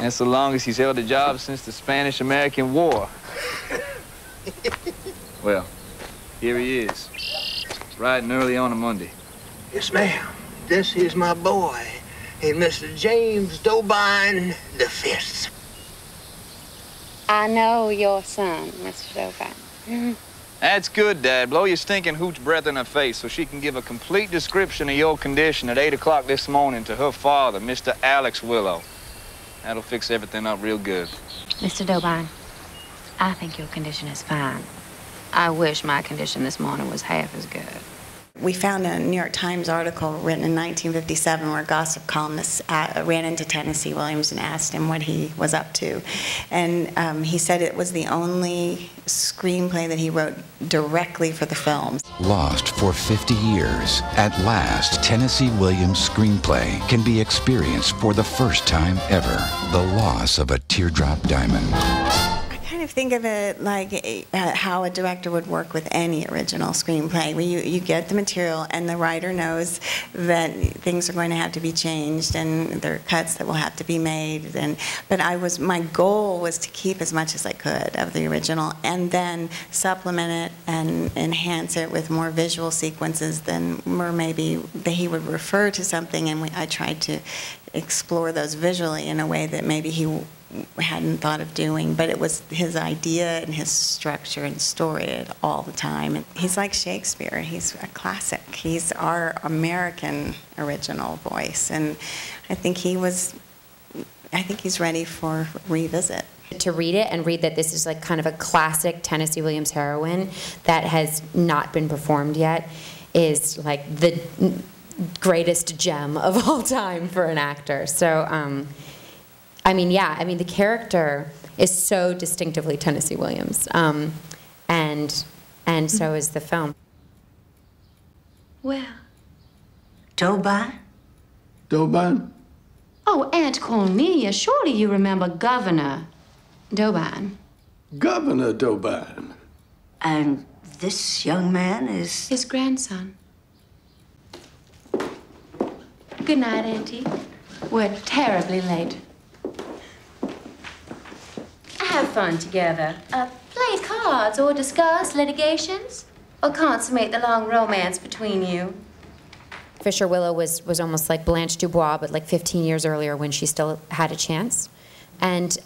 That's the longest he's held a job since the Spanish-American War. Well, here he is. Riding early on a Monday. Yes, ma'am. This is my boy, and Mr. James Dobine the Fifth. I know your son, Mr. Dobine. That's good, Dad. Blow your stinking hooch breath in her face so she can give a complete description of your condition at 8 o'clock this morning to her father, Mr. Alex Willow. That'll fix everything up real good. Mr. Dobine, I think your condition is fine. I wish my condition this morning was half as good. We found a New York Times article written in 1957 where gossip columnists ran into Tennessee Williams and asked him what he was up to. And he said it was the only screenplay that he wrote directly for the film. Lost for 50 years, at last, Tennessee Williams' screenplay can be experienced for the first time ever. The loss of a teardrop diamond. I kind of think of it like how a director would work with any original screenplay, where you get the material and the writer knows that things are going to have to be changed and there are cuts that will have to be made. But my goal was to keep as much as I could of the original and then supplement it and enhance it with more visual sequences where maybe he would refer to something, and I tried to explore those visually in a way that maybe he hadn't thought of doing, but it was his idea and his structure and story all the time. And he's like Shakespeare. He's a classic. He's our American original voice, and I think he's ready for revisit. To read it and read that this is like kind of a classic Tennessee Williams heroine that has not been performed yet is like the greatest gem of all time for an actor. So, the character is so distinctively Tennessee Williams, and so is the film. Well, Dobine? Dobine? Oh, Aunt Cornelia, surely you remember Governor Dobine. Governor Dobine. And this young man is... His grandson. Good night, Auntie. We're terribly late. Have fun together. Play cards or discuss litigations or consummate the long romance between you. Fisher Willow was almost like Blanche Dubois, but like 15 years earlier when she still had a chance. And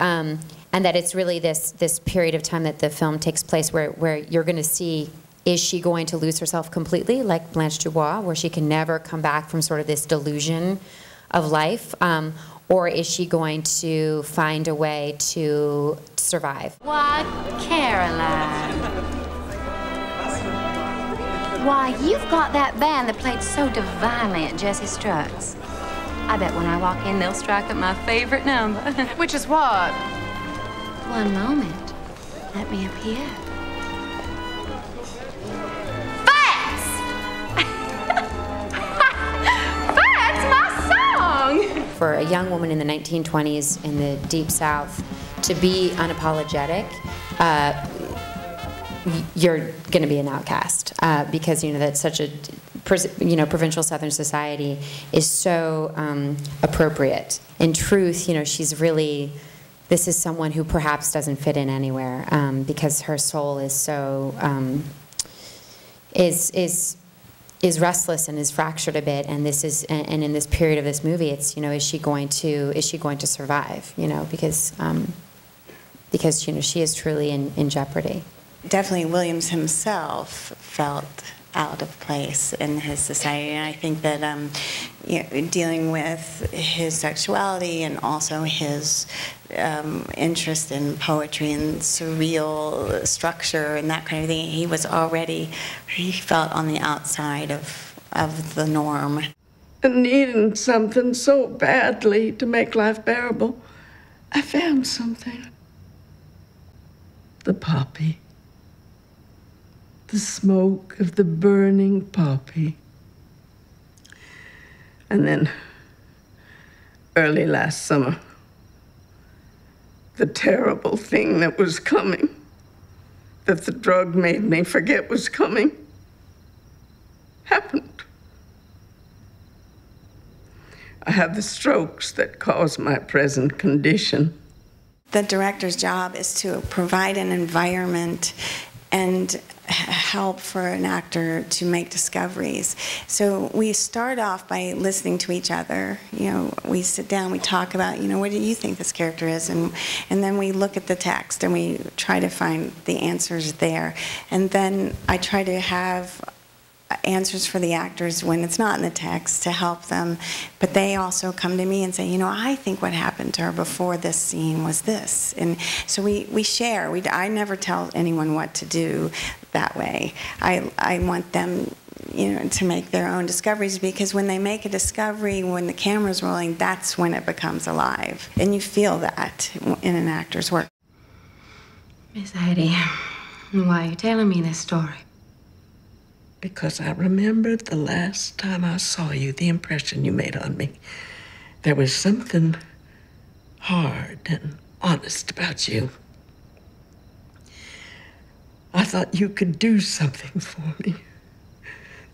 that it's really this period of time that the film takes place where you're going to see, is she going to lose herself completely, like Blanche Dubois, where she can never come back from sort of this delusion of life? Or is she going to find a way to survive? Why, Caroline. Why, you've got that band that played so divinely at Jesse Struck's. I bet when I walk in, they'll strike up my favorite number. Which is what? One moment. Let me appear. For a young woman in the 1920s in the Deep South to be unapologetic, you're going to be an outcast because that's such a provincial Southern society is so appropriate. In truth, she's really, this is someone who perhaps doesn't fit in anywhere because her soul is so is restless and is fractured a bit, and this is, and in this period of this movie, it's, is she going to survive? Because she is truly in jeopardy. Definitely, Williams himself felt out of place in his society, and I think that dealing with his sexuality and also his interest in poetry and surreal structure and that kind of thing, he felt on the outside of the norm. And needing something so badly to make life bearable, I found something. The poppy. The smoke of the burning poppy. And then, early last summer, the terrible thing that was coming, that the drug made me forget was coming, happened. I have the strokes that cause my present condition. The director's job is to provide an environment and help for an actor to make discoveries. So we start off by listening to each other. You know, we sit down, we talk about, you know, what do you think this character is? And then we look at the text and we try to find the answers there. And then I try to have answers for the actors when it's not in the text to help them, but they also come to me and say, you know, I think what happened to her before this scene was this. And so we share. I never tell anyone what to do that way. I want them, you know, to make their own discoveries, because when they make a discovery, when the camera's rolling, that's when it becomes alive. And you feel that in an actor's work. Miss Heidi, why are you telling me this story? Because I remembered the last time I saw you, the impression you made on me. There was something hard and honest about you. I thought you could do something for me.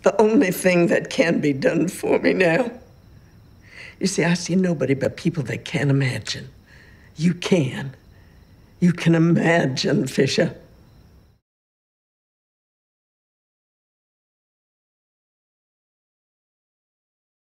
The only thing that can be done for me now. You see, I see nobody but people that can't imagine. You can. You can imagine, Fisher.